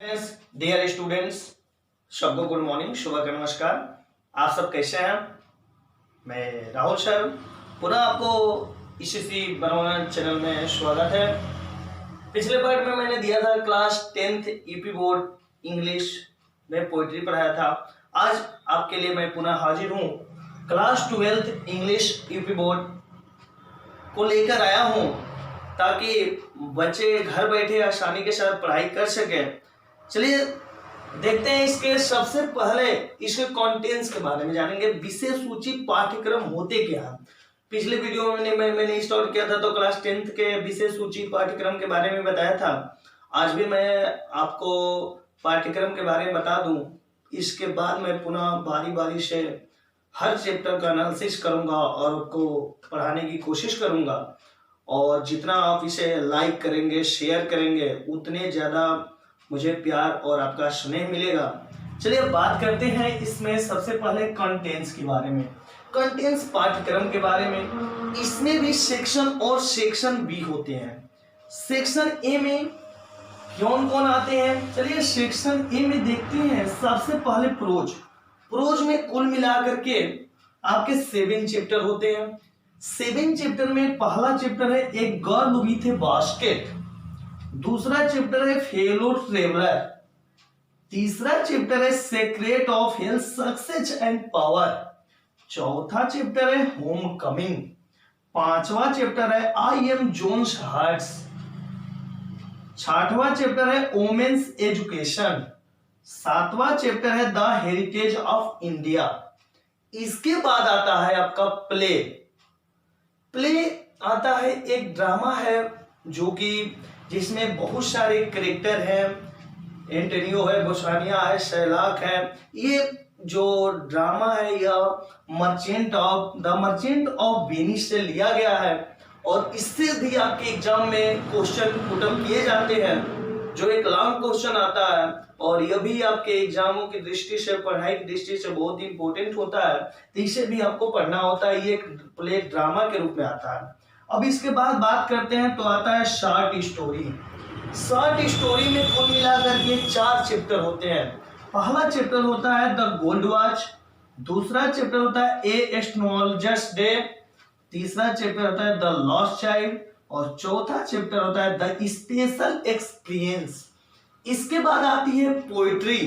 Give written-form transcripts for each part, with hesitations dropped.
Dear students, सबको good morning, सुबह का नमस्कार। आप सब कैसे हैं? मैं राहुल सर पुनः आपको इसी बनवाना चैनल में स्वागत है। पिछले पार्ट में मैंने दिया था class 10th UP board English में पोइट्री पढ़ाया था। आज आपके लिए मैं पुनः हाजिर हूँ, class 12th English UP board को लेकर आया हूँ ताकि बच्चे घर बैठे आसानी के साथ पढ़ाई कर सके। चलिए देखते हैं, इसके सबसे पहले इसके कंटेंट्स के बारे में जानेंगे। विषय सूची पाठ्यक्रम होते क्या है। पिछले वीडियो में मैंने स्टार्ट किया था तो क्लास 10th के विषय सूची पाठ्यक्रम के बारे में बताया था। आज भी मैं आपको पाठ्यक्रम के बारे में बता दूं। इसके बाद मैं पुनः बारी बारी से हर चैप्टर का एनालिसिस करूंगा और आपको पढ़ाने की कोशिश करूंगा, और जितना आप इसे लाइक करेंगे, शेयर करेंगे, उतने ज़्यादा मुझे प्यार और आपका स्नेह मिलेगा। चलिए बात करते हैं इसमें सबसे पहले कंटेंट्स के बारे में। कंटेंट्स पाठ्यक्रम के बारे में, इसमें भी सेक्शन और सेक्शन बी होते हैं। सेक्शन ए में कौन कौन आते हैं, चलिए सेक्शन ए में देखते हैं। सबसे पहले प्रोज में कुल मिलाकर के आपके 7 चैप्टर होते हैं। 7 चैप्टर में पहला चैप्टर है एक गर्ल विथ ए बास्केट, दूसरा चैप्टर है फेलो ट्रेवलर, तीसरा चैप्टर है secret of health success and power, चौथा चैप्टर है होम कमिंग, पांचवा चैप्टर है आई एम जोन्स हार्ट्स, छठवां चैप्टर है वोमेन्स एजुकेशन, सातवां चैप्टर है द हेरिटेज ऑफ इंडिया। इसके बाद आता है आपका प्ले आता है, एक ड्रामा है जो कि जिसमें बहुत सारे कैरेक्टर हैं। एंटोनियो है, बोसानिया है, शैलाक है। ये जो ड्रामा है यह द मर्चेंट ऑफ वेनिस से लिया गया है, और इससे भी आपके एग्जाम में क्वेश्चन पुटअप किए जाते हैं, जो एक लॉन्ग क्वेश्चन आता है, और यह भी आपके एग्जामों की दृष्टि से, पढ़ाई की दृष्टि से बहुत ही इंपॉर्टेंट होता है। तो इसे भी आपको पढ़ना होता है। ये एक प्ले ड्रामा के रूप में आता है। अब इसके बाद बात करते हैं तो आता है शॉर्ट स्टोरी। शॉर्ट स्टोरी में कुल मिलाकर के 4 चैप्टर होते हैं। पहला चैप्टर होता है द गोल्ड वॉच, दूसरा चैप्टर होता है ए एस्ट्रोलॉजर्स डे, तीसरा चैप्टर होता है द लॉस्ट चाइल्ड, और चौथा चैप्टर होता है द स्पेशल एक्सपीरियंस। इसके बाद आती है पोइट्री।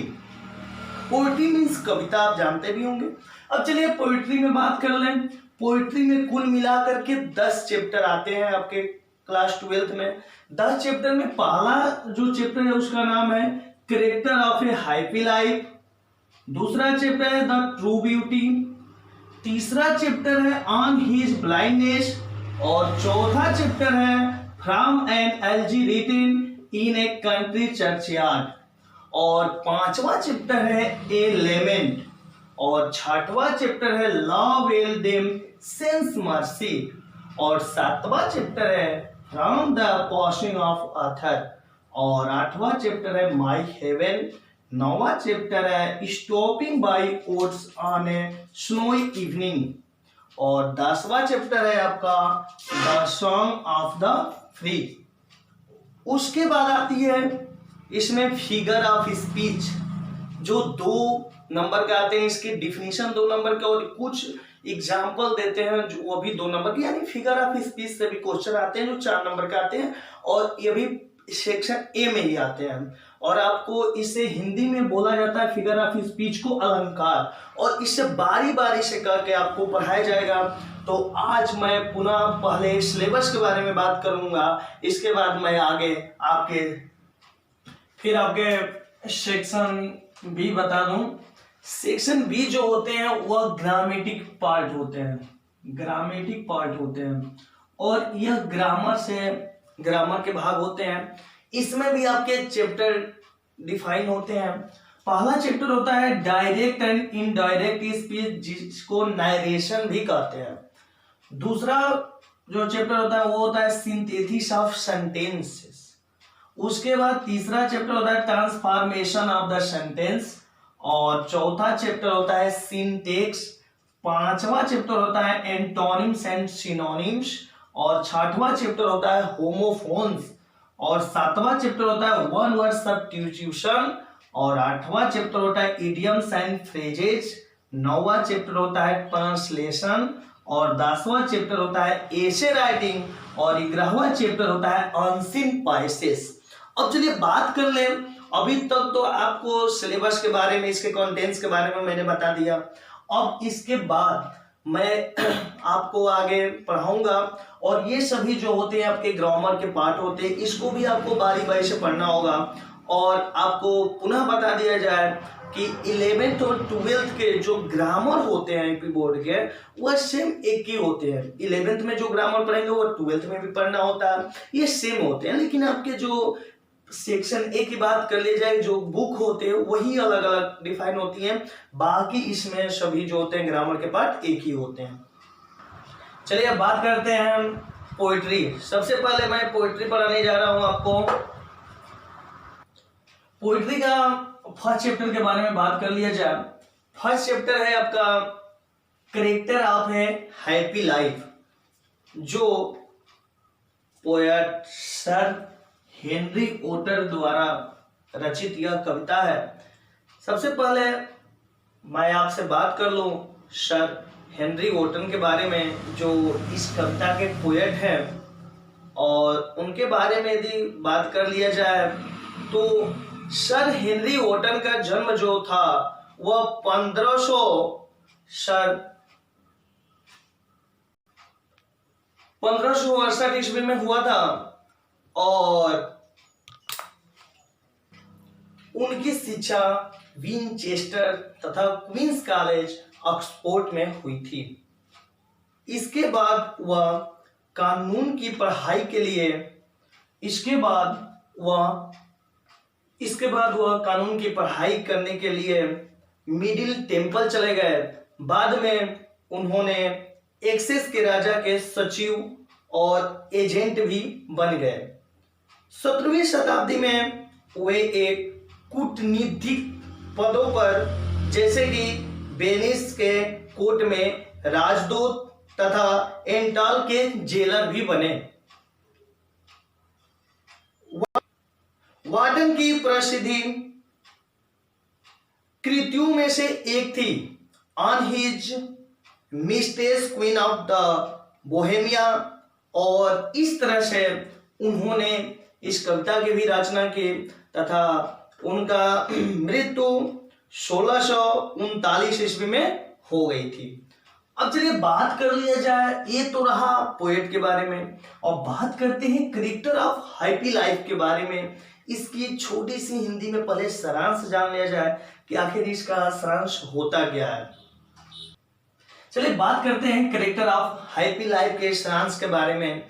पोइट्री मीन्स कविता, आप जानते भी होंगे। अब चलिए पोइट्री में बात कर लें। पोइट्री में कुल मिलाकर के 10 चैप्टर आते हैं आपके क्लास 12th में। 10 चैप्टर में पहला जो चैप्टर है उसका नाम है character of a happy life, दूसरा चैप्टर है द ट्रू ब्यूटी, तीसरा चैप्टर है ऑन हिज ब्लाइंडनेस, और चौथा चैप्टर है from an elegy written in a country churchyard, और पांचवा चैप्टर है ए लेमेंट, और छठवां चैप्टर है love will them sense mercy, और सातवां चैप्टर है फ्रॉम द पासिंग ऑफ अर्थर, और आठवां चैप्टर है माय हेवन, नौवां चैप्टर है stopping by oats on A snowy evening, और 10वां चैप्टर है आपका the song of the free. उसके बाद आती है इसमें फिगर ऑफ स्पीच, जो 2 नंबर के आते हैं। इसकी डिफिनीशन 2 नंबर के, और कुछ एग्जाम्पल देते हैं जो वो भी 2 नंबर की, यानी फिगर ऑफ स्पीच से भी क्वेश्चन आते हैं जो 4 नंबर के आते हैं, और ये भी सेक्शन ए में ही आते हैं। और आपको इसे हिंदी में बोला जाता है फिगर ऑफ स्पीच को अलंकार, और इससे बारी बारी से करके आपको पढ़ाया जाएगा। तो आज मैं पुनः पहले सिलेबस के बारे में बात करूंगा, इसके बाद मैं आगे आपके सेक्शन बी बता दूं। सेक्शन बी जो होते हैं वह ग्रामेटिक पार्ट होते हैं, और यह ग्रामर के भाग होते हैं। इसमें भी आपके चैप्टर डिफाइन होते हैं। पहला चैप्टर होता है डायरेक्ट एंड इनडायरेक्ट स्पीच, जिसको नरेशन भी कहते हैं। दूसरा जो चैप्टर होता है वो होता है सिंथेसिस ऑफ सेंटेंसेस। उसके बाद तीसरा चैप्टर होता है ट्रांसफॉर्मेशन ऑफ द सेंटेंस, और चौथा चैप्टर होता है सिंटेक्स, पांचवा चैप्टर होता है एंटोनिम्स एंड सिनोनिम्स, और छठवां चैप्टर होता है होमोफोन्स, और 7वां चैप्टर होता है वन वर्ड सब्स्टिट्यूशन, और 8वां चैप्टर होता है इडियम्स एंड फ्रेजेज, 9वां चैप्टर होता है ट्रांसलेशन, और 10वां चैप्टर होता है एसे राइटिंग, और 11वां चैप्टर होता है अनसीन पाइसेस। अब चलिए बात कर ले, अभी तक तो आपको सिलेबस के बारे में, इसके कंटेंट्स के बारे में मैंने बता दिया। अब इसके बाद मैं आपको आगे पढ़ाऊंगा, और ये सभी जो होते हैं आपके ग्रामर के पार्ट होते हैं, इसको भी आपको बारी बारी से पढ़ना होगा। और आपको पुनः बता दिया जाए कि 11th और 12th के जो ग्रामर होते हैं यूपी बोर्ड के, वह सेम एक ही होते हैं। 11th में जो ग्रामर पढ़ेंगे वो 12th में भी पढ़ना होता है, ये सेम होते हैं। लेकिन आपके जो सेक्शन ए की बात कर ली जाए, जो बुक होते हैं वही अलग अलग डिफाइन होती हैं, बाकी इसमें सभी जो होते हैं ग्रामर के पार्ट एक ही होते हैं। चलिए अब बात करते हैं हम पोइट्री। सबसे पहले मैं पोइट्री पढ़ाने जा रहा हूं आपको। पोइट्री का फर्स्ट चैप्टर के बारे में बात कर लिया जाए। फर्स्ट चैप्टर है आपका character of a happy life, जो पोएट सर हेनरी ओटर द्वारा रचित यह कविता है। सबसे पहले मैं आपसे बात कर लूं सर हेनरी ओटन के बारे में, जो इस कविता के पोएट हैं, और उनके बारे में यदि बात कर लिया जाए तो सर हेनरी ओटन का जन्म जो था वह 1568 ईस्वी में हुआ था, और उनकी शिक्षा विनचेस्टर तथा क्वींस कॉलेज ऑक्सफोर्ड में हुई थी। इसके बाद वह कानून की पढ़ाई के लिए कानून की पढ़ाई करने के लिए मिडिल टेम्पल चले गए। बाद में उन्होंने एक्सेस के राजा के सचिव और एजेंट भी बन गए। 17वीं शताब्दी में वे एक कूटनीतिक पदों पर, जैसे कि वेनिस के कोर्ट में राजदूत तथा एंटाल के जेलर भी बने। वार्डन की प्रसिद्धि कृतियों में से एक थी on his mistress queen of the Bohemia, और इस तरह से उन्होंने इस कविता की भी रचना की तथा उनका मृत्यु 1639 ईस्वी में हो गई थी। अब चलिए बात कर लिया जाए, ये तो रहा पोएट के बारे में, और बात करते हैं करेक्टर ऑफ हैप्पी लाइफ के बारे में। इसकी छोटी सी हिंदी में पहले सारांश जान लिया जाए कि आखिर इसका सारांश होता क्या है। चलिए बात करते हैं करेक्टर ऑफ हैप्पी लाइफ के सारांश के बारे में।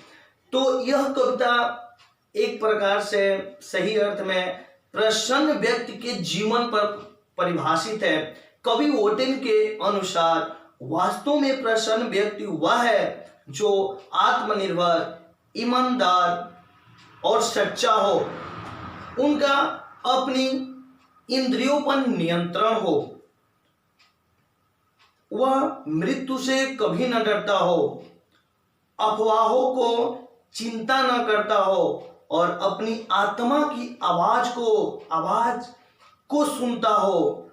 तो यह कविता एक प्रकार से सही अर्थ में प्रसन्न व्यक्ति के जीवन पर परिभाषित है। कवि ओटन के अनुसार वास्तव में प्रसन्न व्यक्ति वह है जो आत्मनिर्भर, ईमानदार और सच्चा हो, उनका अपनी इंद्रियों पर नियंत्रण हो, वह मृत्यु से कभी न डरता हो, अफवाहों को चिंता न करता हो, और अपनी आत्मा की आवाज को सुनता हो,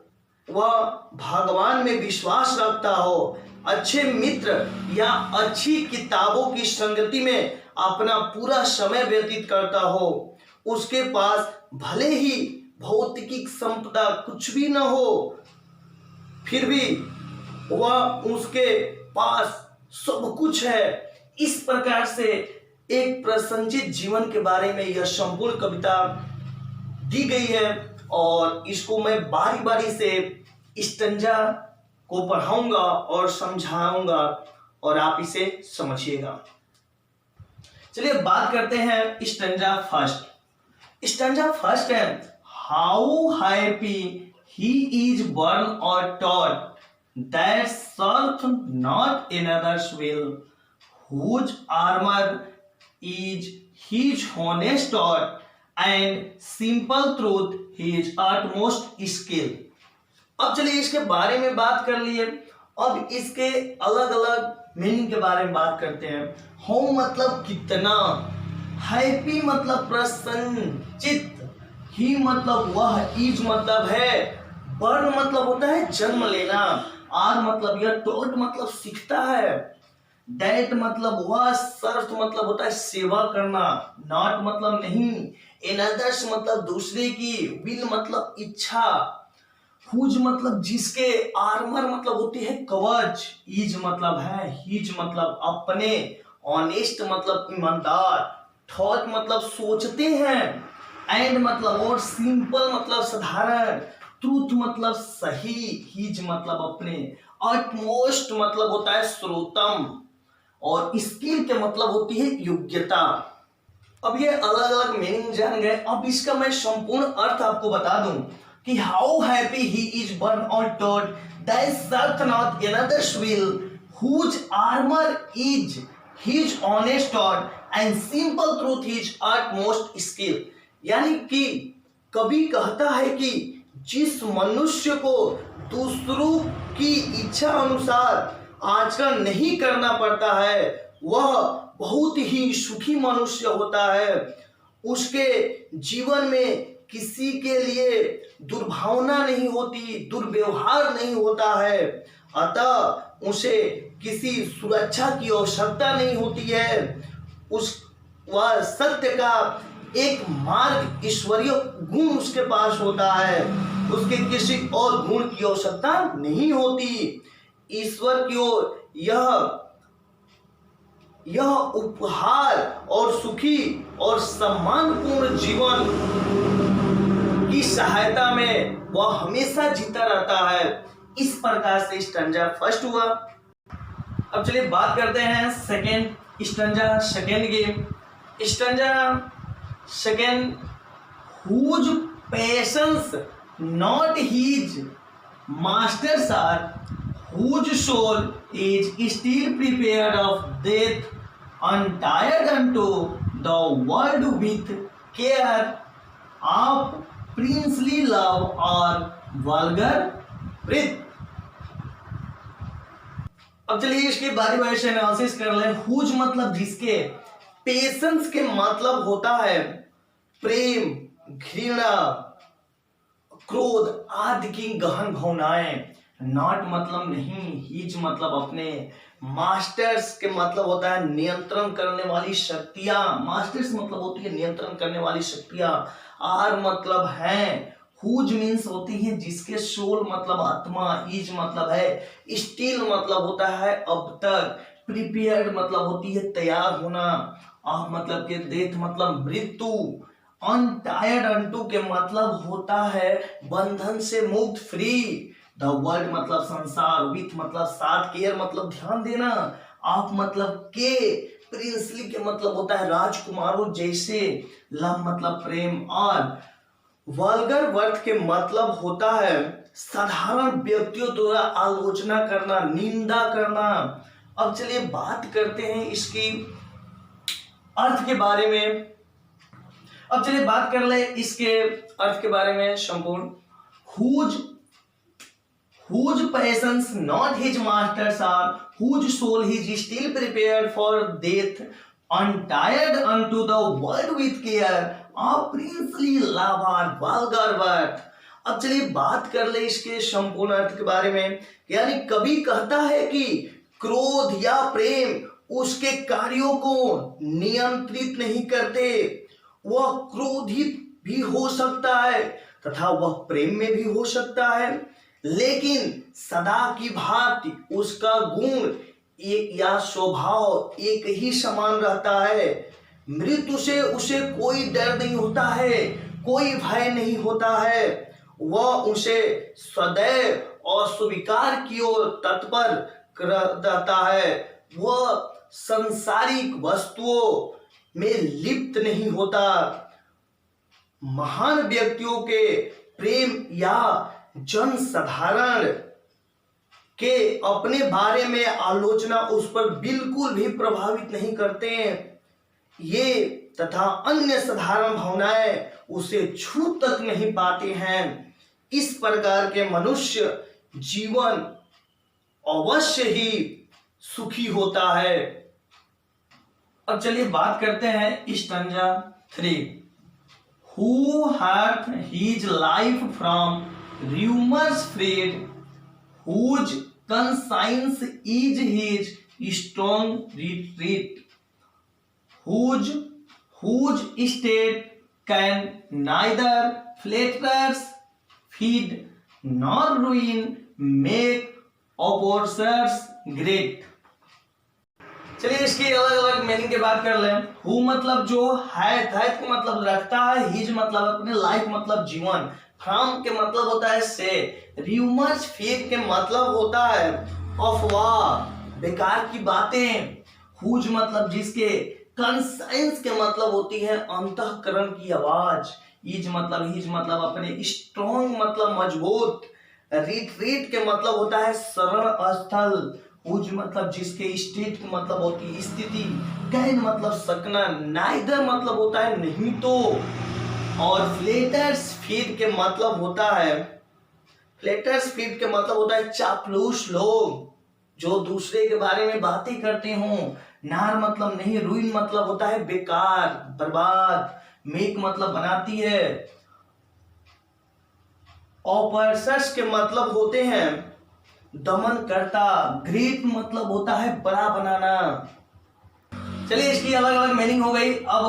वह भगवान में विश्वास रखता हो, अच्छे मित्र या अच्छी किताबों की संगति में अपना पूरा समय व्यतीत करता हो, उसके पास भले ही भौतिक संपदा कुछ भी न हो, फिर भी वह उसके पास सब कुछ है। इस प्रकार से एक प्रसन्नचित जीवन के बारे में यह संपूर्ण कविता दी गई है, और इसको मैं बारी बारी से स्टैंजा को पढ़ाऊंगा और समझाऊंगा, और आप इसे समझिएगा। चलिए बात करते हैं स्टैंजा फर्स्ट। स्टैंजा फर्स्ट है how happy he is born और taught that serveth not another's will, whose armor is his honest thought and simple truth his utmost skill। अब चलिए इसके बारे में बात कर लिए, अब इसके अलग अलग मीनिंग के बारे में बात करते हैं। हाउ मतलब कितना, हैप्पी मतलब प्रसन्न चित्त, ही मतलब वह, इज मतलब है, बर्न मतलब होता है जन्म लेना, आर मतलब यह, टॉट मतलब सीखता है, दैट मतलब वह, सर्व मतलब होता है सेवा करना, नॉट मतलब नहीं, एनदर्स मतलब दूसरे की, विल मतलब इच्छा, हुज मतलब जिसके, आर्मर मतलब होती है कवच, इज मतलब है, हिज मतलब अपने, ऑनेस्ट मतलब ईमानदार, थॉट मतलब सोचते हैं, एंड मतलब और, सिंपल मतलब साधारण, ट्रूथ मतलब सही, हिज मतलब अपने, अटमोस्ट मतलब होता है श्रोतम, और स्किल के मतलब होती है योग्यता। अब ये अलग अलग मीनिंग जान गए, अब इसका मैं संपूर्ण अर्थ आपको बता दूं कि how happy he is born and taught that serveth not another's will whose armour is his honest thought and simple truth his utmost skill. यानी कि कभी कहता है कि जिस मनुष्य को दूसरों की इच्छा अनुसार आचरण नहीं करना पड़ता है वह बहुत ही सुखी मनुष्य होता है, उसके जीवन में किसी के लिए दुर्भावना नहीं होती, दुर्व्यवहार नहीं होता है, अतः उसे किसी सुरक्षा की आवश्यकता नहीं होती है, उस वह सत्य का एक मार्ग ईश्वरीय गुण उसके पास होता है, उसके किसी और गुण की आवश्यकता नहीं होती। ईश्वर की ओर यह उपहार और सुखी और सम्मानपूर्ण जीवन की सहायता में वह हमेशा जीता रहता है। इस प्रकार से स्टंजा फर्स्ट हुआ। अब चलिए बात करते हैं second stanza, second game stanza second, whose patience not his masters are, whose soul is still prepared of death, untired unto the world with care of princely love or vulgar wrath। अब चलिए इसके बारे में analysis कर लें। Whose मतलब जिसके, patience के मतलब होता है प्रेम, घृणा, क्रोध आदि की गहन भावनाएं, नॉट मतलब नहीं, हिज मतलब अपने, मास्टर्स के मतलब होता है नियंत्रण करने वाली शक्तियां, मास्टर्स मतलब होती है नियंत्रण करने वाली शक्तियां, आर मतलब है, हुज मीन्स होती है जिसके, सोल मतलब आत्मा, इज मतलब है, स्टिल मतलब होता है अब तक, प्रिपेयर्ड मतलब होती है तैयार होना, आह मतलब के, डेथ मतलब मृत्यु, अनटायर्ड अनटू के मतलब होता है बंधन से मुक्त, फ्री, द वर्ल्ड मतलब संसार, विथ मतलब साथ, केयर मतलब ध्यान देना, आप मतलब के, प्रिंसली के मतलब होता है राजकुमारों जैसे, लव मतलब प्रेम, और वल्गर वर्थ के मतलब होता है साधारण व्यक्तियों द्वारा आलोचना करना, निंदा करना। अब चलिए बात करते हैं इसकी अर्थ के बारे में। अब चलिए बात कर ले इसके अर्थ के बारे में संपूर्ण। whose passions not his masters are, whose soul he is still prepared for death, untied unto the world with care of princely love or vulgar worth। अब चलिए बात कर ले इसके संपूर्ण अर्थ के बारे में। यानी कभी कहता है कि क्रोध या प्रेम उसके कार्यों को नियंत्रित नहीं करते, वह क्रोधित भी हो सकता है तथा वह प्रेम में भी हो सकता है, लेकिन सदा की भांति उसका गुण एक या स्वभाव एक ही समान रहता है। मृत्यु से उसे कोई डर नहीं होता है, कोई भय नहीं होता है, वह उसे सदैव और स्वीकार की ओर तत्पर रहता है, वह सांसारिक वस्तुओं में लिप्त नहीं होता। महान व्यक्तियों के प्रेम या जन साधारण के अपने बारे में आलोचना उस पर बिल्कुल भी प्रभावित नहीं करते हैं, ये तथा अन्य साधारण भावनाएं उसे छू तक नहीं पाते हैं। इस प्रकार के मनुष्य जीवन अवश्य ही सुखी होता है। अब चलिए बात करते हैं stanza 3। Who hath his life from rumors freed, whose conscience is his strong retreat, whose state can neither flatters feed nor ruin make oppressors great। चलिए इसकी अलग अलग मीनिंग की बात कर लें। हु मतलब जो है, का मतलब रखता है, हिज मतलब अपने, लाइफ मतलब जीवन, फ्रॉम के मतलब होता है से, र्यूमर्स फेक के मतलब होता है अफवाह, बेकार की बातें, हुज मतलब जिसके, कंसाइंस के मतलब होती है अंतःकरण की आवाज, हिज मतलब अपने, स्ट्रॉन्ग मतलब मजबूत, रिट्रीट के मतलब होता है शरण स्थल, हुज मतलब जिसके, स्टेट की मतलब होती है स्थिति, कैन मतलब सकना, नाइदर मतलब होता है नहीं तो, और फ्लेटर्स फीड के मतलब होता है चापलूस लोग जो दूसरे के बारे में बातें करते हों, नार मतलब नहीं, रुइन मतलब होता है बेकार, बर्बाद, मेक मतलब बनाती है, ऑपर्सस के मतलब होते हैं दमन करता, ग्रेट मतलब होता है बड़ा बनाना। चलिए इसकी अलग अलग मीनिंग हो गई। अब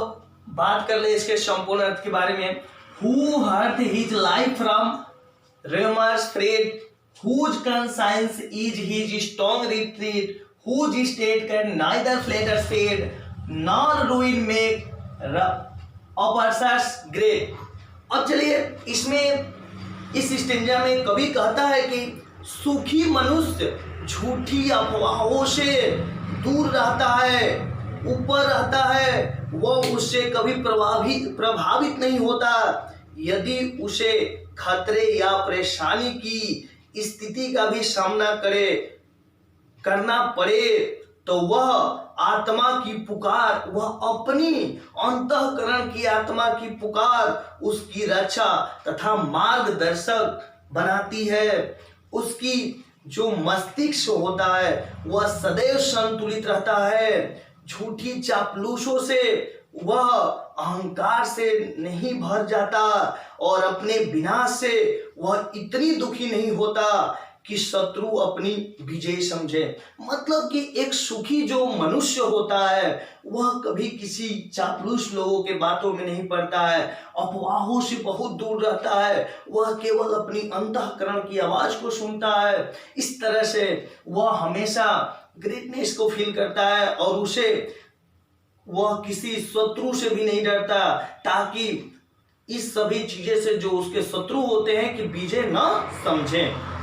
बात कर ले इसके संपूर्ण अर्थ के बारे में। Who hearth his life from rumors freed, whose conscience is his strong retreat, whose state can neither flatter fade nor ruin make oppressors great। अब चलिए इसमें, इस स्टेंजा में कवि कहता है कि सुखी मनुष्य झूठी अफवाहों से दूर रहता है, ऊपर रहता है, वह उससे कभी प्रभावित नहीं होता। यदि उसे खतरे या परेशानी की स्थिति का भी सामना करना पड़े तो वह आत्मा की पुकार, वह अपनी अंतःकरण की आत्मा की पुकार उसकी रक्षा तथा मार्गदर्शक बनाती है। उसकी जो मस्तिष्क होता है वह सदैव संतुलित रहता है। झूठी चापलूसों से वह अहंकार से नहीं भर जाता और अपने विनाश से वह इतनी दुखी नहीं होता कि शत्रु अपनी विजय समझे। मतलब कि एक सुखी जो मनुष्य होता है वह कभी किसी चापलूस लोगों के बातों में नहीं पड़ता है, अफवाहों से बहुत दूर रहता है, वह केवल अपनी अंतःकरण की आवाज को सुनता है। इस तरह से वह हमेशा ग्रेटनेस को फील करता है और वह किसी शत्रु से भी नहीं डरता, ताकि इस सभी चीजें से जो उसके शत्रु होते हैं कि विजय न समझें।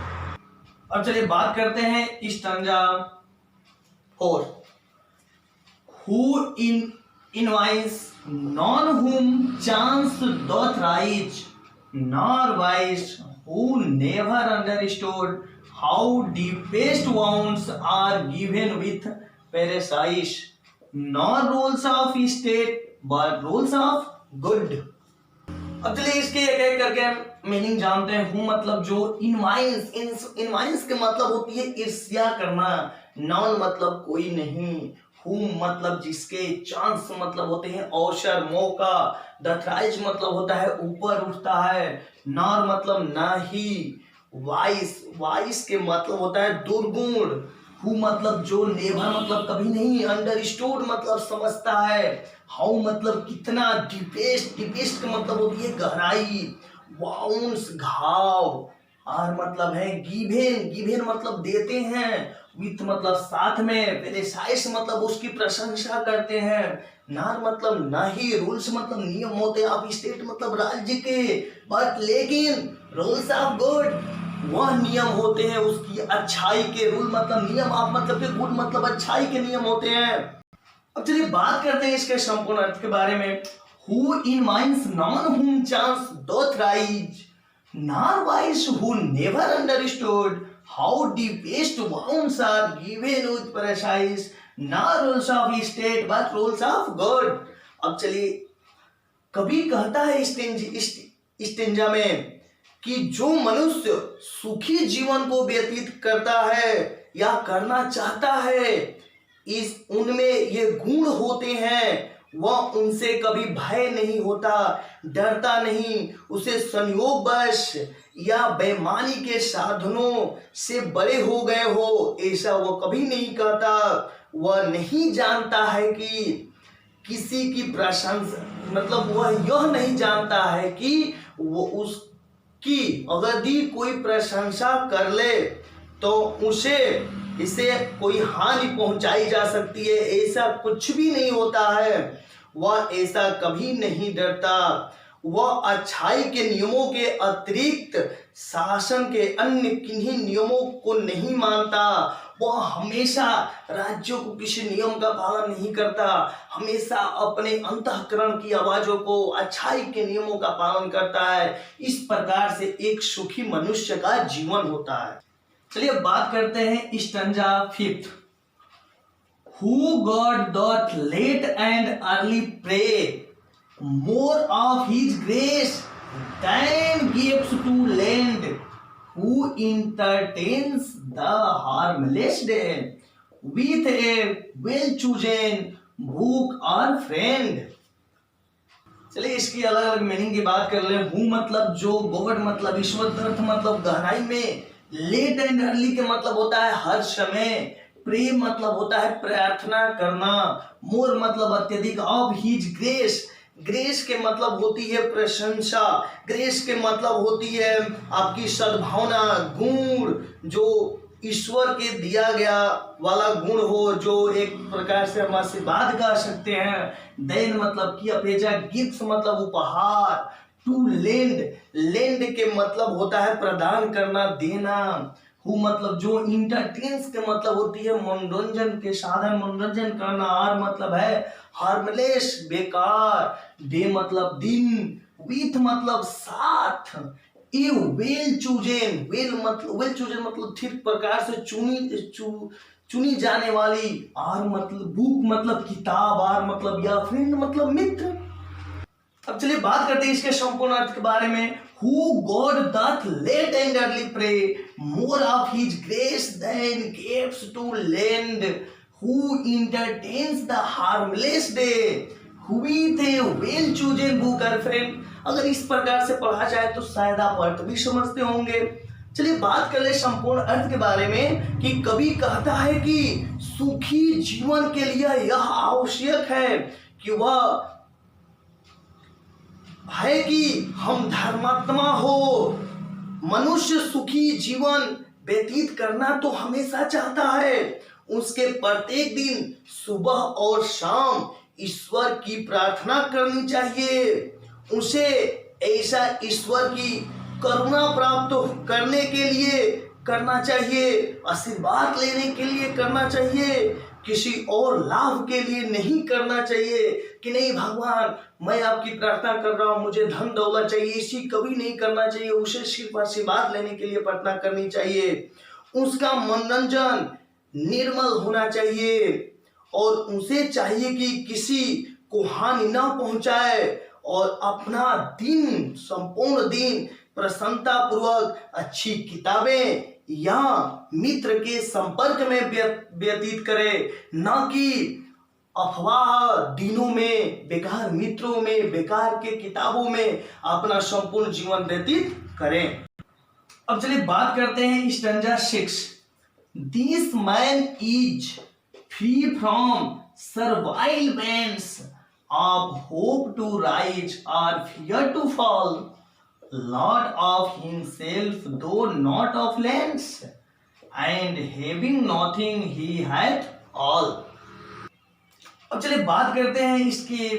अब चलिए बात करते हैं stanza 4। Who invites none whom chance doth rise, nor wise who never understood how deepest wounds are given with parasites, nor rules of state but rules of good। अब चलिए इसके एक एक करके मीनिंग जानते हैं। हूँ मतलब जो, इनवाइंस के मतलब होती है ईर्ष्या करना, नॉन मतलब कोई नहीं, हूँ मतलब जिसके, चांस मतलब होते हैं अवसर, मौका, दथराइज मतलब होता है ऊपर उठता है, नॉर मतलब नहीं, वाइस के मतलब होता है दुर्गुण, हु मतलब जो, नेवर मतलब कभी नहीं, अंडरस्टूड मतलब समझता है, हाउ मतलब कितना, डीपेस्ट का मतलब होती है गहराई, वाउंस घाव, आर मतलब है गिवेन मतलब देते हैं, विथ मतलब साथ में, पेरेसाइस मतलब उसकी प्रशंसा करते हैं, नार मतलब नहीं, रूल्स मतलब नियम होते हैं ऑफ स्टेट मतलब राज्य के, बट लेकिन रूल्स ऑफ गुड वह नियम होते हैं उसकी अच्छाई के, रूल मतलब नियम, आप मतलब के, गुड मतलब अच्छाई के नियम होते हैं। अब चलिए बात करते हैं इसके संपूर्ण अर्थ के बारे में। Who in minds none whom chance doth rise, nor wise who never understood how deepest wounds are given with parasites, nor rules of state but rules of God। अब चलिए कभी कहता है स्टेंजा में कि जो मनुष्य सुखी जीवन को व्यतीत करता है या करना चाहता है, इस उनमें ये गुण होते हैं, वह उनसे कभी भय नहीं होता, डरता नहीं, उसे संयोगवश या बेईमानी के साधनों से बड़े हो गए हो ऐसा वह कभी नहीं कहता। वह नहीं जानता है कि किसी की प्रशंसा, मतलब वह यह नहीं जानता है कि वो उसकी यदि कोई प्रशंसा कर ले तो उसे इसे कोई हानि पहुंचाई जा सकती है, ऐसा कुछ भी नहीं होता है। वह ऐसा कभी नहीं डरता। वह अच्छाई के नियमों के अतिरिक्त शासन के अन्य किन्हीं नियमों को नहीं मानता। वह हमेशा राज्यों को किसी नियम का पालन नहीं करता, हमेशा अपने अंतःकरण की आवाजों को, अच्छाई के नियमों का पालन करता है। इस प्रकार से एक सुखी मनुष्य का जीवन होता है। चलिए बात करते हैं stanza 5। Who God doth late and early pray, more of his grace than gives to lend. Who entertains the harmless day with a well-chosen book or friend. चलिए इसकी अलग अलग मीनिंग की बात कर ले। हु मतलब जो, गॉड मतलब ईश्वर, अर्थ मतलब गहराई में, लेट एंड अर्ली के मतलब होता है हर समय, प्रे मतलब होता है प्रार्थना करना, मोर मतलब अत्यधिक, ऑफ हिज ग्रेस, ग्रेस के मतलब होती है प्रशंसा, ग्रेस के मतलब होती है आपकी सद्भावना, गुण जो ईश्वर के दिया गया वाला गुण हो, जो एक प्रकार से हम आशीर्वाद कह सकते हैं। देन मतलब की अपेक्षा, गिफ्ट मतलब उपहार, टू लेंड, लेंड के मतलब होता है प्रदान करना, देना। हु मतलब जो, इंटरटेन्स के मतलब होती है मनोरंजन के साधन, मनोरंजन करना। आर मतलब है हार्मलेस, बेकार। डे मतलब दिन, विथ मतलब साथ। ए वेल चूजन, वेल चूजन मतलब ठीक प्रकार से चुनी जाने वाली। आर मतलब बुक मतलब किताब, आर मतलब या फ्रेंड मतलब मित्र। अब चलिए बात करते हैं इसके संपूर्ण अर्थ के बारे में। Who God doth late and early pray, more of his grace than gives to lend. Who entertains the harmless day with a well-chosen book or friend. अगर इस प्रकार से पढ़ा जाए तो शायद आप अर्थ भी समझते होंगे। चलिए बात कर ले संपूर्ण अर्थ के बारे में कि कवि कहता है कि सुखी जीवन के लिए यह आवश्यक है कि वह है कि हम धर्मात्मा हो। मनुष्य सुखी जीवन व्यतीत करना तो हमेशा चाहता है। उसके प्रत्येक दिन सुबह और शाम ईश्वर की प्रार्थना करनी चाहिए। उसे ऐसा ईश्वर की करुणा प्राप्त करने के लिए करना चाहिए, आशीर्वाद लेने के लिए करना चाहिए, किसी और लाभ के लिए नहीं करना चाहिए कि नहीं भगवान मैं आपकी प्रार्थना कर रहा हूं, मुझे धन दौलत चाहिए, इसी कभी नहीं करना चाहिए। उसे सिर्फ आशीर्वाद लेने के लिए प्रार्थना करनी चाहिए। उसका मनोरंजन निर्मल होना चाहिए और उसे चाहिए कि किसी को हानि ना पहुंचाए और अपना दिन, संपूर्ण दिन प्रसन्नता पूर्वक अच्छी किताबें या मित्र के संपर्क में व्यतीत करे, ना कि अफवाह दिनों में, बेकार मित्रों में, बेकार के किताबों में अपना संपूर्ण जीवन व्यतीत करें। अब चलिए बात करते हैं stanza 6। This man is free from servile bands of hope to rise or fear to fall, Lord of himself though not of lands, and having nothing he hath all. अब चलिए बात करते हैं इसके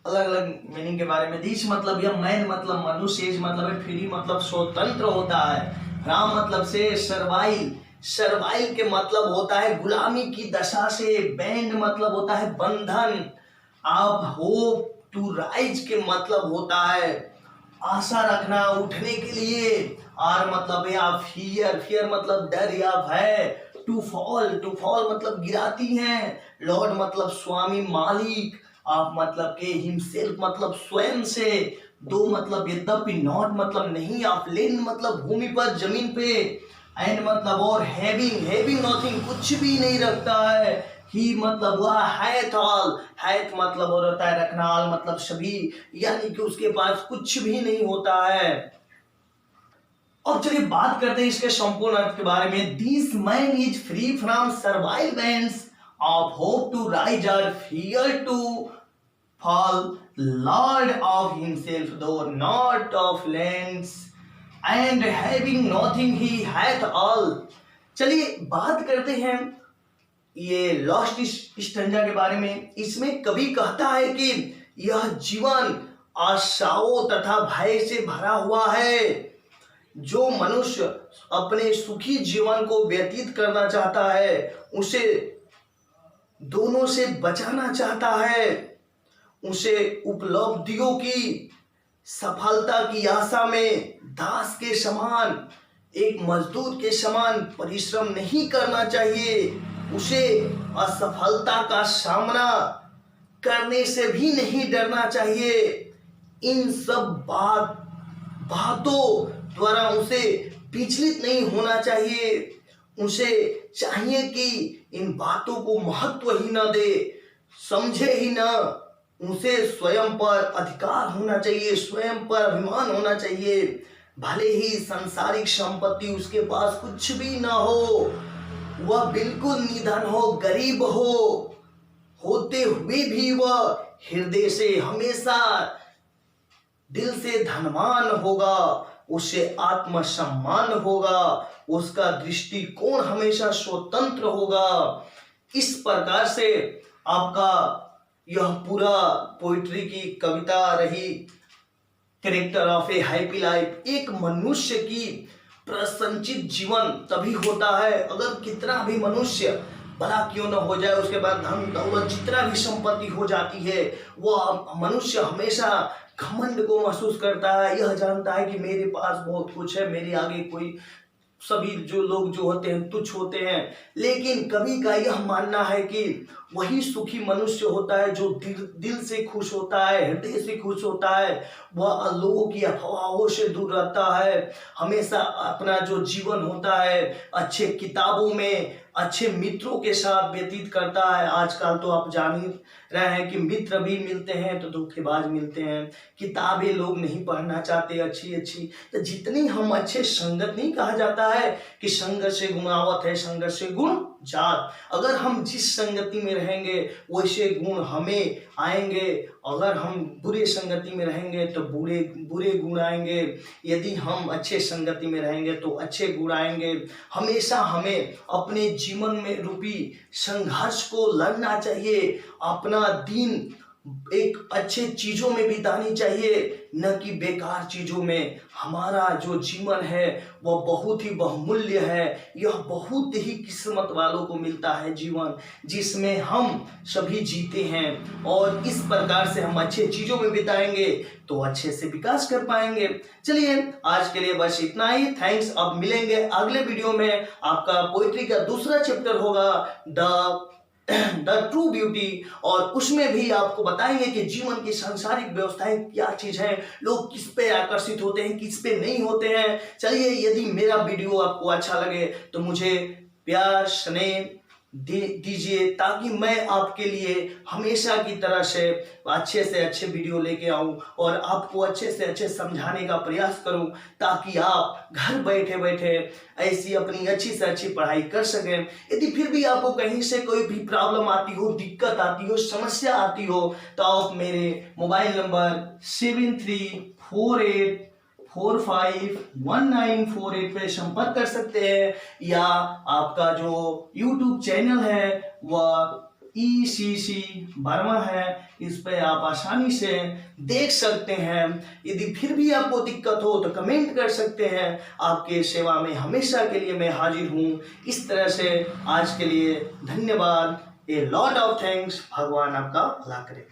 अलग अलग मीनिंग के बारे में। दिस मतलब या मैन मतलब मनुष्य, एज मतलब है फ्री मतलब स्वतंत्र होता है, राम मतलब से, सर्वाइल, सर्वाइल के मतलब होता है गुलामी की दशा से, बैंड मतलब होता है बंधन, आप होप टू राइज के मतलब होता है आशा रखना, उठने के लिए, आर मतलब है आप फियर, फियर मतलब डर या भय, टू फॉल मतलब गिराती हैं, लॉर्ड मतलब स्वामी मालिक, आप मतलब के, हिमसेल्फ मतलब स्वयं से, दो मतलब यद्यपि, नॉट मतलब नहीं, आप लैंड मतलब भूमि पर, जमीन पे, एंड मतलब और, हैविंग नथिंग कुछ भी नहीं रखता है, ही मतलब हुआ हैथ ऑल, हैथ मतलब होता है रखना, ऑल मतलब सभी, यानी कि उसके पास कुछ भी नहीं होता है। अब चलिए बात करते हैं इसके संपूर्ण अर्थ के बारे में। This man is free from servile bands of hope to rise और fear to fall, Lord of himself, though not of lands, and having nothing he hath all। चलिए बात करते हैं ये लॉस्ट स्टैंजा के बारे में। इसमें कवि कहता है कि यह जीवन आशाओं तथा भय से भरा हुआ है। जो मनुष्य अपने सुखी जीवन को व्यतीत करना चाहता है, उसे दोनों से बचाना चाहता है, उसे उपलब्धियों की सफलता की आशा में दास के समान, एक मजदूर के समान परिश्रम नहीं करना चाहिए। उसे असफलता का सामना करने से भी नहीं डरना चाहिए। इन सब बातों द्वारा उसे विचलित नहीं होना चाहिए। उसे चाहिए कि इन बातों को महत्व ही न दे, समझे ही न। उसे स्वयं पर अधिकार होना चाहिए, स्वयं पर अभिमान होना चाहिए। भले ही सांसारिक संपत्ति उसके पास कुछ भी ना हो, वह बिल्कुल निधन हो, गरीब हो, होते हुए भी वह हृदय से हमेशा दिल से धनवान होगा। उसे आत्मसम्मान होगा, उसका दृष्टिकोण हमेशा स्वतंत्र होगा। इस प्रकार से आपका यह पूरा पोइट्री की कविता रही, character of a happy life. एक मनुष्य की प्रसन्नचित जीवन तभी होता है अगर कितना भी मनुष्य भला क्यों न हो जाए, उसके बाद धन दौलत जितना भी संपत्ति हो जाती है, वह मनुष्य हमेशा घमंड को महसूस करता है। यह जानता है कि मेरे पास बहुत कुछ है, मेरे आगे कोई, सभी जो लोग जो होते हैं तुच्छ होते हैं। लेकिन कवि का यह मानना है कि वही सुखी मनुष्य होता है जो दिल से खुश होता है, हृदय से खुश होता है। वह लोगों की अफवाहों से दूर रहता है, हमेशा अपना जो जीवन होता है अच्छे किताबों में, अच्छे मित्रों के साथ व्यतीत करता है। आजकल तो आप जान ही रहे हैं कि मित्र भी मिलते हैं तो धोखेबाज मिलते हैं, किताबें लोग नहीं पढ़ना चाहते अच्छी। तो जितनी हम अच्छे संगत, नहीं कहा जाता है कि संगत से गुण आवत है, संगत से गुण जात। अगर हम जिस संगति में रहेंगे वैसे गुण हमें आएंगे। अगर हम बुरे संगति में रहेंगे तो बुरे गुण आएंगे। यदि हम अच्छे संगति में रहेंगे तो अच्छे गुण आएंगे। हमेशा हमें अपने जीवन में रूपी संघर्ष को लड़ना चाहिए। अपना दिन एक अच्छे चीजों में बितानी चाहिए, न कि बेकार चीजों में। हमारा जो जीवन है वह बहुत ही बहुमूल्य है। यह बहुत ही किस्मत वालों को मिलता है जीवन, जिसमें हम सभी जीते हैं। और इस प्रकार से हम अच्छे चीजों में बिताएंगे तो अच्छे से विकास कर पाएंगे। चलिए आज के लिए बस इतना ही। थैंक्स। अब मिलेंगे अगले वीडियो में। आपका पोइट्री का दूसरा चैप्टर होगा द ट्रू ब्यूटी, और उसमें भी आपको बताएंगे कि जीवन की सांसारिक व्यवस्थाएं क्या चीज है, लोग किस पे आकर्षित होते हैं, किस पे नहीं होते हैं। चलिए, यदि मेरा वीडियो आपको अच्छा लगे तो मुझे प्यार स्नेह दीजिए, ताकि मैं आपके लिए हमेशा की तरह से अच्छे वीडियो लेके आऊं और आपको अच्छे से अच्छे समझाने का प्रयास करूं, ताकि आप घर बैठे बैठे ऐसी अपनी अच्छी से अच्छी पढ़ाई कर सकें। यदि फिर भी आपको कहीं से कोई भी प्रॉब्लम आती हो, दिक्कत आती हो, समस्या आती हो, तो आप मेरे मोबाइल नंबर 7348451948 पे संपर्क कर सकते हैं, या आपका जो YouTube चैनल है वह ECC वर्मा है, इस पे आप आसानी से देख सकते हैं। यदि फिर भी आपको दिक्कत हो तो कमेंट कर सकते हैं। आपके सेवा में हमेशा के लिए मैं हाजिर हूँ। इस तरह से आज के लिए धन्यवाद। A lot of thanks. भगवान आपका भला करे।